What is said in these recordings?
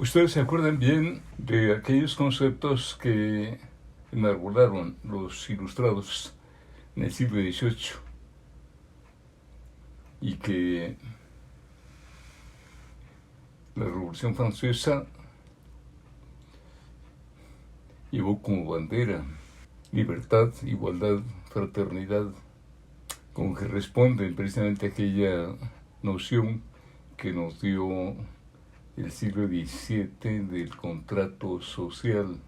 Ustedes se acuerdan bien de aquellos conceptos que enarbolaron los ilustrados en el siglo XVIII y que la Revolución Francesa llevó como bandera: libertad, igualdad, fraternidad, como que responden precisamente a aquella noción que nos dio el siglo XVII del contrato social,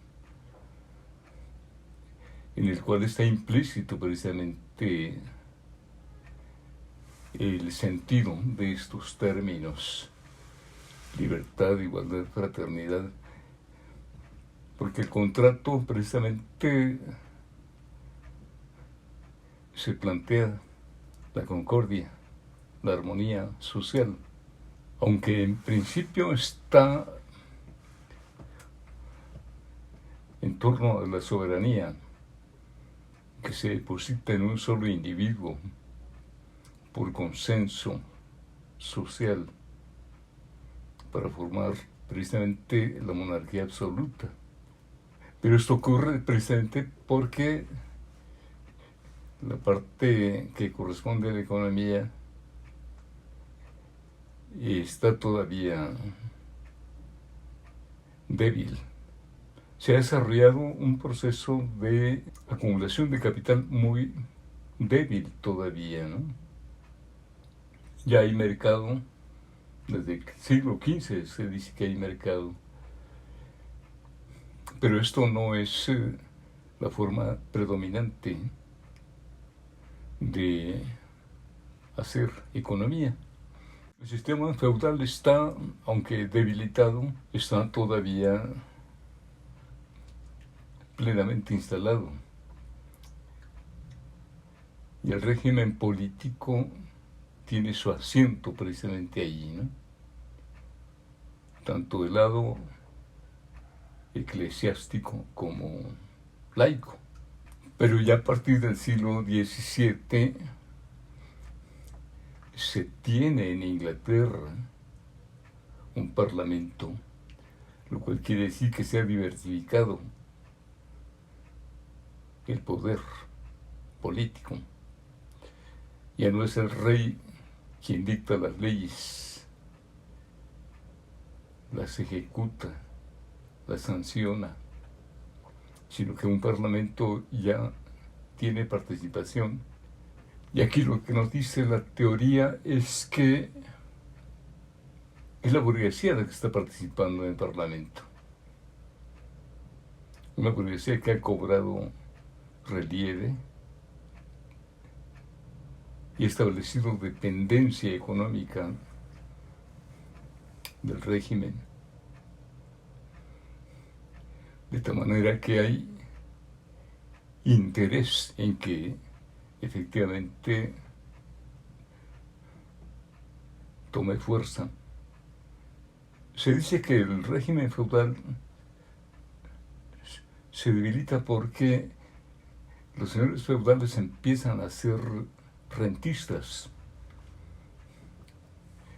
en el cual está implícito precisamente el sentido de estos términos: libertad, igualdad, fraternidad, porque el contrato precisamente se plantea la concordia, la armonía social, aunque en principio está en torno a la soberanía que se deposita en un solo individuo por consenso social para formar precisamente la monarquía absoluta. Pero esto ocurre precisamente porque la parte que corresponde a la economía está todavía débil. Se ha desarrollado un proceso de acumulación de capital muy débil todavía, ¿no? Ya hay mercado, desde el siglo XV se dice que hay mercado, pero esto no es la forma predominante de hacer economía. El sistema feudal está, aunque debilitado, está todavía plenamente instalado. Y el régimen político tiene su asiento precisamente allí, ¿no? Tanto del lado eclesiástico como laico. Pero ya a partir del siglo XVII se tiene en Inglaterra un parlamento, lo cual quiere decir que se ha diversificado el poder político. Ya no es el rey quien dicta las leyes, las ejecuta, las sanciona, sino que un parlamento ya tiene participación. Y aquí lo que nos dice la teoría es que es la burguesía la que está participando en el parlamento. Una burguesía que ha cobrado relieve y establecido dependencia económica del régimen, de tal manera que hay interés en que efectivamente tome fuerza. Se dice que el régimen feudal se debilita porque los señores feudales empiezan a ser rentistas,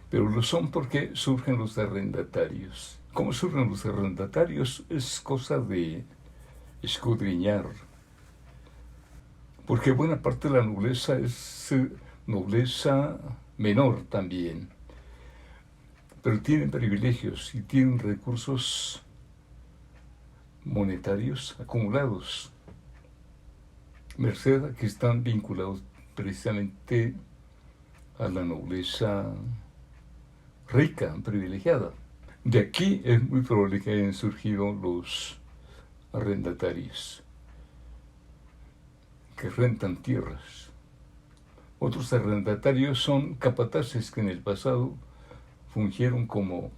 pero lo son porque surgen los arrendatarios. ¿Cómo surgen los arrendatarios? Es cosa de escudriñar, porque buena parte de la nobleza es nobleza menor también, pero tienen privilegios y tienen recursos monetarios acumulados, merced a que están vinculados precisamente a la nobleza rica, privilegiada. De aquí es muy probable que hayan surgido los arrendatarios, que rentan tierras. Otros arrendatarios son capataces que en el pasado fungieron como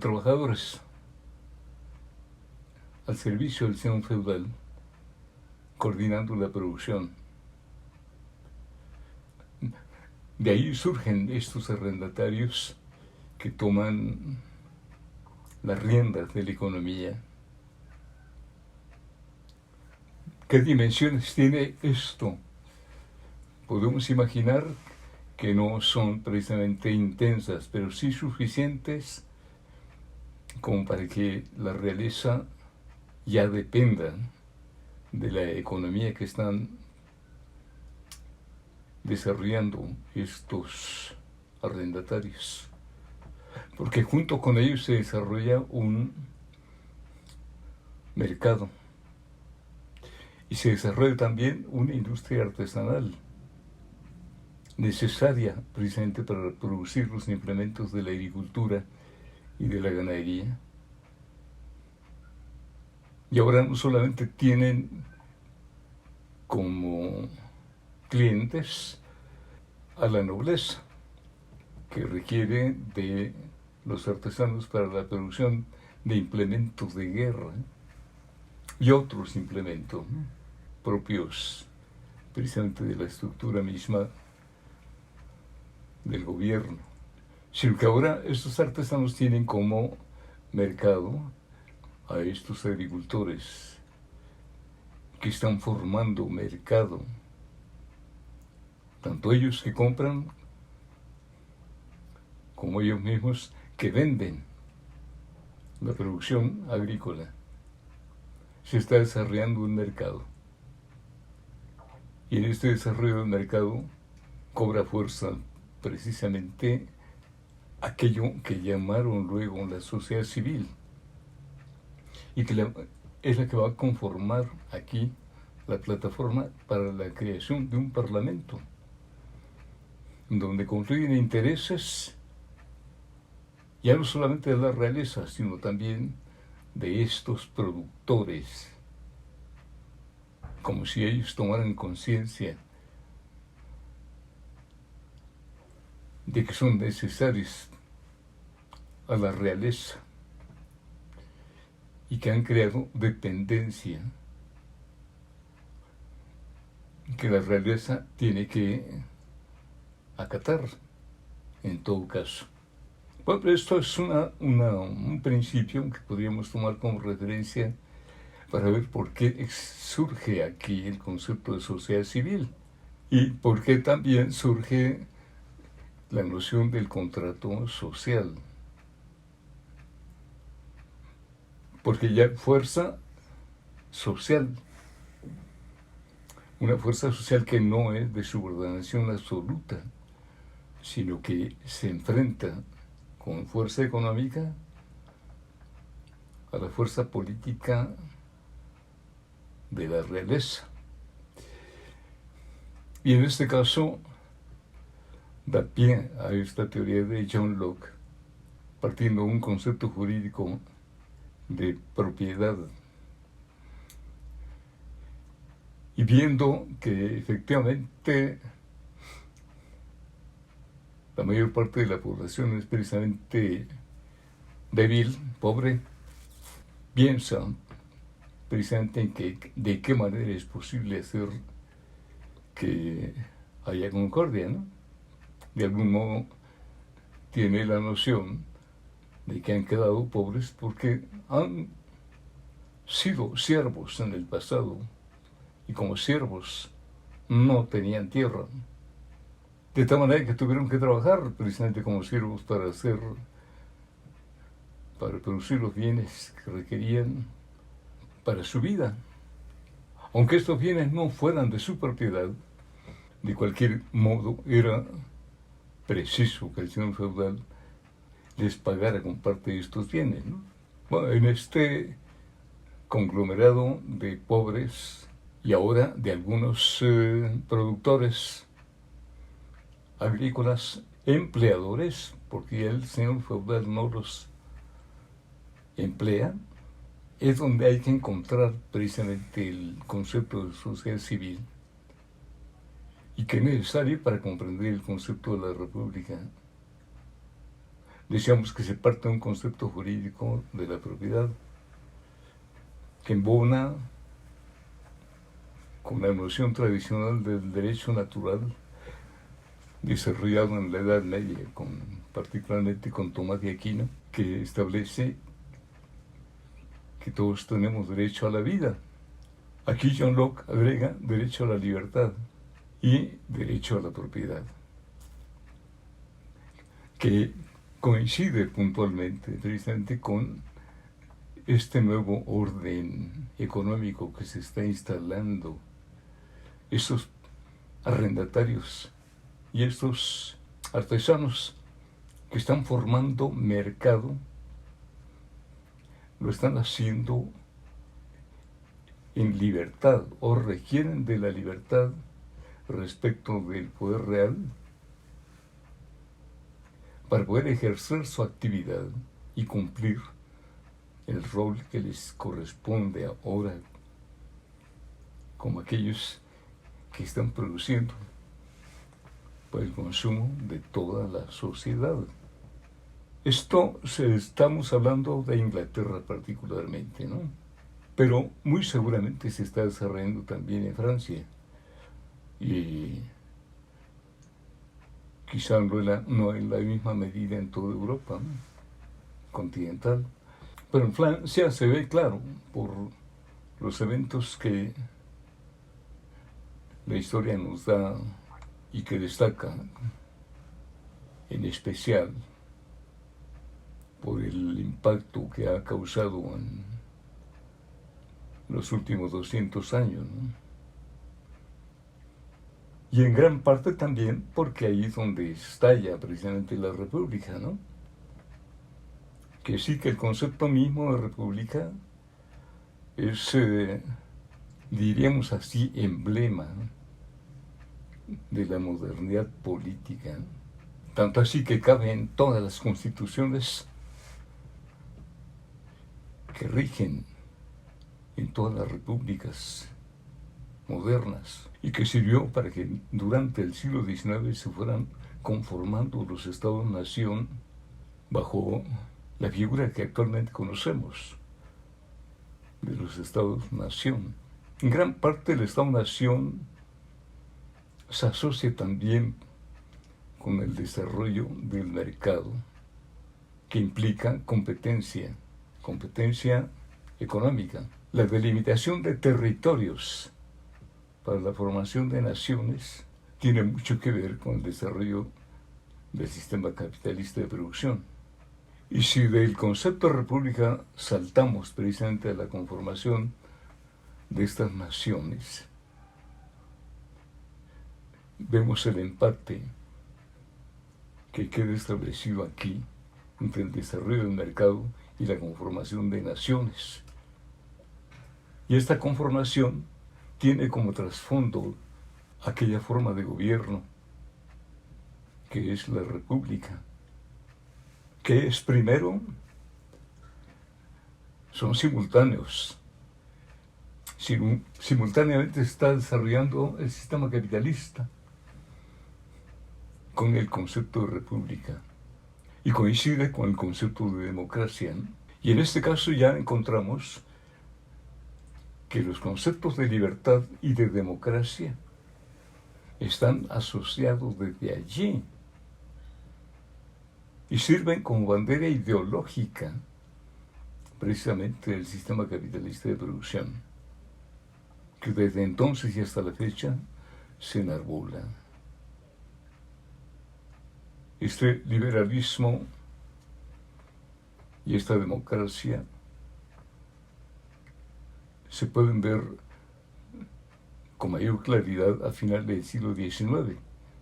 trabajadores al servicio del señor feudal, coordinando la producción. De ahí surgen estos arrendatarios que toman las riendas de la economía. ¿Qué dimensiones tiene esto? Podemos imaginar que no son precisamente intensas, pero sí suficientes como para que la realeza ya dependa de la economía que están desarrollando estos arrendatarios. Porque junto con ellos se desarrolla un mercado y se desarrolla también una industria artesanal necesaria precisamente para producir los implementos de la agricultura y de la ganadería. Y ahora no solamente tienen como clientes a la nobleza, que requiere de los artesanos para la producción de implementos de guerra y otros implementos propios precisamente de la estructura misma del gobierno, sino que ahora estos artesanos tienen como mercado a estos agricultores que están formando mercado, tanto ellos que compran como ellos mismos que venden la producción agrícola. Se está desarrollando un mercado y en este desarrollo del mercado cobra fuerza precisamente aquello que llamaron luego la sociedad civil y que es la que va a conformar aquí la plataforma para la creación de un parlamento donde confluyen intereses ya no solamente de la realeza, sino también de estos productores, como si ellos tomaran conciencia de que son necesarios a la realeza y que han creado dependencia que la realeza tiene que acatar en todo caso. Bueno, esto es un principio que podríamos tomar como referencia para ver por qué surge aquí el concepto de sociedad civil y por qué también surge la noción del contrato social. Porque ya fuerza social, una fuerza social que no es de subordinación absoluta, sino que se enfrenta con fuerza económica a la fuerza política de la realeza. Y en este caso da pie a esta teoría de John Locke, partiendo de un concepto jurídico de propiedad y viendo que efectivamente la mayor parte de la población es precisamente débil, pobre, piensa precisamente en de qué manera es posible hacer que haya concordia, ¿no? De algún modo tiene la noción de que han quedado pobres porque han sido siervos en el pasado y como siervos no tenían tierra. De tal manera que tuvieron que trabajar precisamente como siervos para producir los bienes que requerían para su vida. Aunque estos bienes no fueran de su propiedad, de cualquier modo era preciso que el señor feudal les pagara con parte de estos bienes, ¿no? Bueno, en este conglomerado de pobres y ahora de algunos productores agrícolas, empleadores, porque el señor feudal no los emplea, es donde hay que encontrar precisamente el concepto de sociedad civil y que es necesario para comprender el concepto de la república. Decíamos que se parte de un concepto jurídico de la propiedad que embona con la noción tradicional del derecho natural desarrollado en la Edad Media, particularmente con Tomás de Aquino, que establece que todos tenemos derecho a la vida. Aquí John Locke agrega derecho a la libertad y derecho a la propiedad. que coincide puntualmente precisamente con este nuevo orden económico que se está instalando, estos arrendatarios y estos artesanos que están formando mercado, lo están haciendo en libertad o requieren de la libertad respecto del poder real para poder ejercer su actividad y cumplir el rol que les corresponde ahora como aquellos que están produciendo para el consumo de toda la sociedad. Estamos hablando de Inglaterra particularmente, ¿no? Pero muy seguramente se está desarrollando también en Francia y quizá no en la misma medida en toda Europa, ¿no?, continental. Pero en Francia se ve claro por los eventos que la historia nos da y que destaca en especial por el impacto que ha causado en los últimos 200 años, ¿no? Y en gran parte también porque ahí es donde estalla precisamente la república, ¿no? Que sí, que el concepto mismo de república es, diríamos así, emblema, ¿no?, de la modernidad política, ¿no? Tanto así que cabe en todas las constituciones que rigen en todas las repúblicas modernas y que sirvió para que durante el siglo XIX se fueran conformando los estados-nación bajo la figura que actualmente conocemos de los estados-nación. En gran parte el estado-nación se asocia también con el desarrollo del mercado, que implica competencia económica. La delimitación de territorios para la formación de naciones tiene mucho que ver con el desarrollo del sistema capitalista de producción. Y si del concepto de república saltamos precisamente a la conformación de estas naciones, vemos el empate que queda establecido aquí entre el desarrollo del mercado y la conformación de naciones. Y esta conformación tiene como trasfondo aquella forma de gobierno que es la república, que es primero, son simultáneos. Simultáneamente se está desarrollando el sistema capitalista con el concepto de república y coincide con el concepto de democracia, ¿no? Y en este caso ya encontramos que los conceptos de libertad y de democracia están asociados desde allí y sirven como bandera ideológica precisamente del sistema capitalista de producción, que desde entonces y hasta la fecha se enarbola. Este liberalismo y esta democracia se pueden ver con mayor claridad a finales del siglo XIX,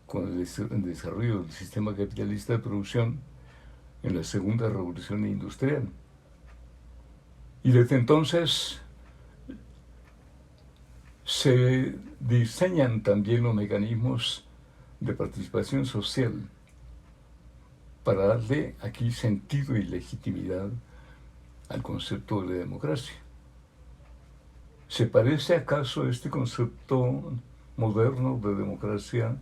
con el desarrollo del sistema capitalista de producción en la segunda revolución industrial. Y desde entonces se diseñan también los mecanismos de participación social para darle aquí sentido y legitimidad al concepto de la democracia. ¿Se parece acaso este concepto moderno de democracia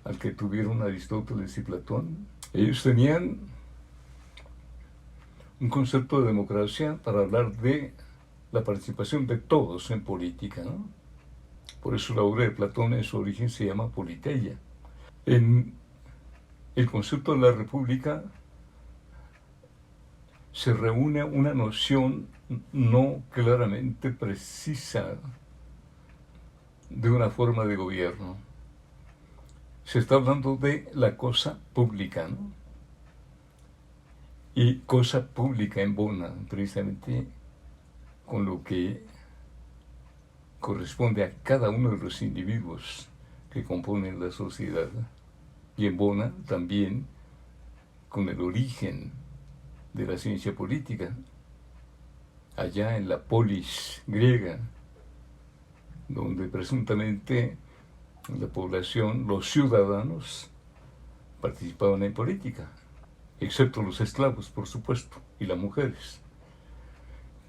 al que tuvieron Aristóteles y Platón? Ellos tenían un concepto de democracia para hablar de la participación de todos en política, ¿no? Por eso la obra de Platón en su origen se llama Politeia. En el concepto de la república se reúne una noción no claramente precisa de una forma de gobierno. Se está hablando de la cosa pública, ¿no? y cosa pública embona precisamente con lo que corresponde a cada uno de los individuos que componen la sociedad, y embona también con el origen de la ciencia política, allá en la polis griega, donde presuntamente la población, los ciudadanos, participaban en política, excepto los esclavos, por supuesto, y las mujeres.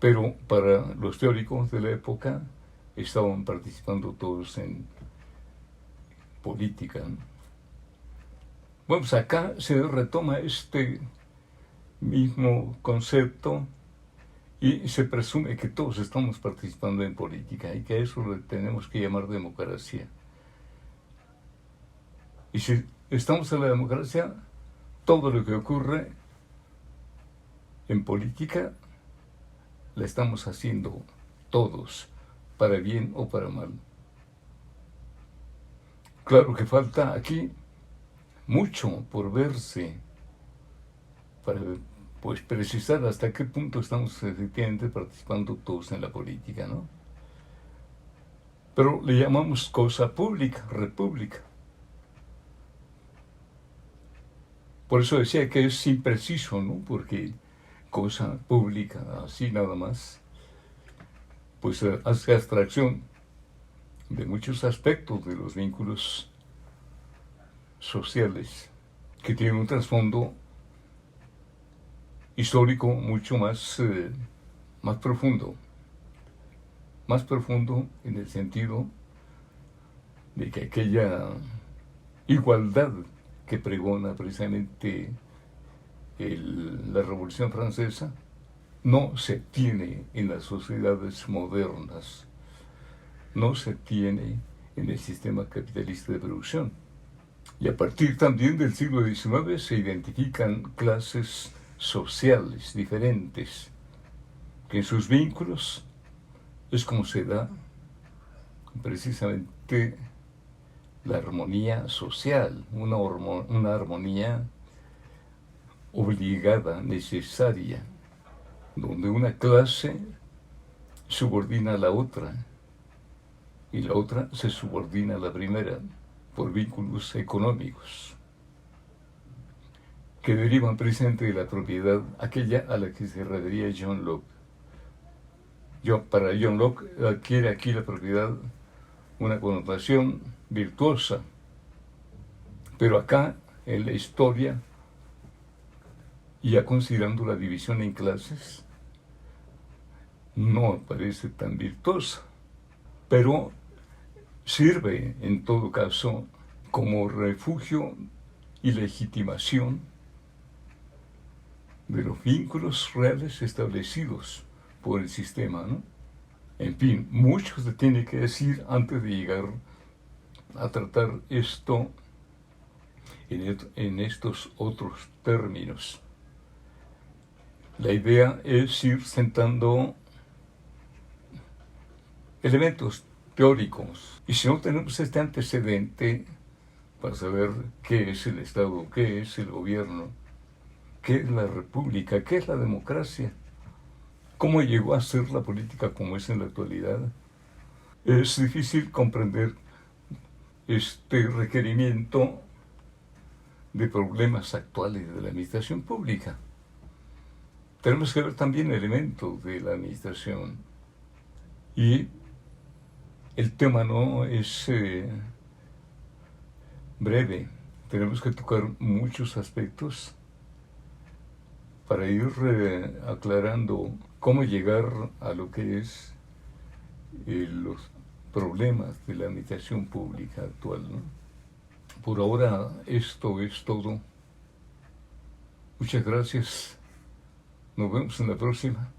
Pero para los teóricos de la época estaban participando todos en política, ¿no? Bueno, pues acá se retoma este mismo concepto y se presume que todos estamos participando en política y que a eso le tenemos que llamar democracia. Y si estamos en la democracia, todo lo que ocurre en política la estamos haciendo todos, para bien o para mal. Claro que falta aquí mucho por verse para pues precisar hasta qué punto estamos efectivamente participando todos en la política, ¿no? Pero le llamamos cosa pública, república. Por eso decía que es impreciso, ¿no? Porque cosa pública, así nada más, pues hace abstracción de muchos aspectos de los vínculos sociales que tienen un trasfondo histórico mucho más profundo en el sentido de que aquella igualdad que pregona precisamente la Revolución Francesa no se tiene en las sociedades modernas, no se tiene en el sistema capitalista de producción. Y a partir también del siglo XIX se identifican clases sociales diferentes, que en sus vínculos es como se da precisamente la armonía social, una armonía obligada, necesaria, donde una clase subordina a la otra y la otra se subordina a la primera por vínculos económicos que derivan precisamente de la propiedad, aquella a la que se refería John Locke. Para John Locke adquiere aquí la propiedad una connotación virtuosa, pero acá en la historia, ya considerando la división en clases, no parece tan virtuosa, pero sirve en todo caso como refugio y legitimación de los vínculos reales establecidos por el sistema, ¿no? En fin, mucho se tiene que decir antes de llegar a tratar esto en estos otros términos. La idea es ir sentando elementos teóricos. Y si no tenemos este antecedente para saber qué es el Estado, qué es el gobierno, qué es la república, qué es la democracia, cómo llegó a ser la política como es en la actualidad, es difícil comprender este requerimiento de problemas actuales de la administración pública. Tenemos que ver también elementos de la administración. Y el tema no es breve. Tenemos que tocar muchos aspectos para ir aclarando cómo llegar a lo que es los problemas de la administración pública actual, ¿no? Por ahora esto es todo. Muchas gracias. Nos vemos en la próxima.